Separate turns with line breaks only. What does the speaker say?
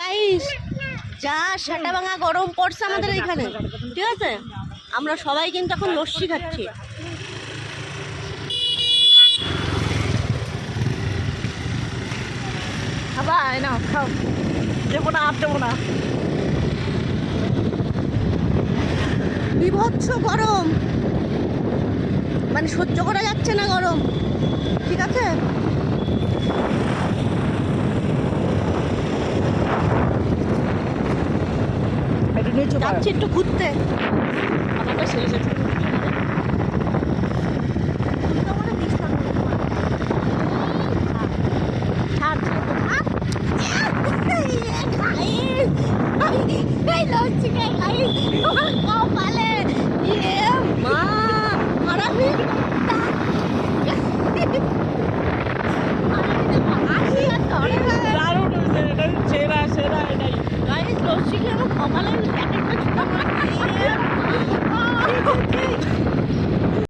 Guys, যা সেটা ভাঙা গরম পড়ছে আমাদের এখানে, ঠিক আছে? আমরা সবাই কিন্তু এখন লস্যি খাচ্ছি।
খাবার না, খাও। দেবো না, আর দেবো না।
বিভৎস গরম, মানে সহ্য করা যাচ্ছে না গরম, ঠিক আছে?
একটু নিচু কর।
যাচ্ছি একটু ঘুরতে।
আমারটা শেষ হয়েছে।
ছাড়, ছাড়। এই লস্যি খেয়ে গাইস, আমার কপালে মা হারামি।
দারুণ হয়েছে, এটা সেরা সেরা এটাই।
গাইস, লস্যি খেয়ে আমার কপালে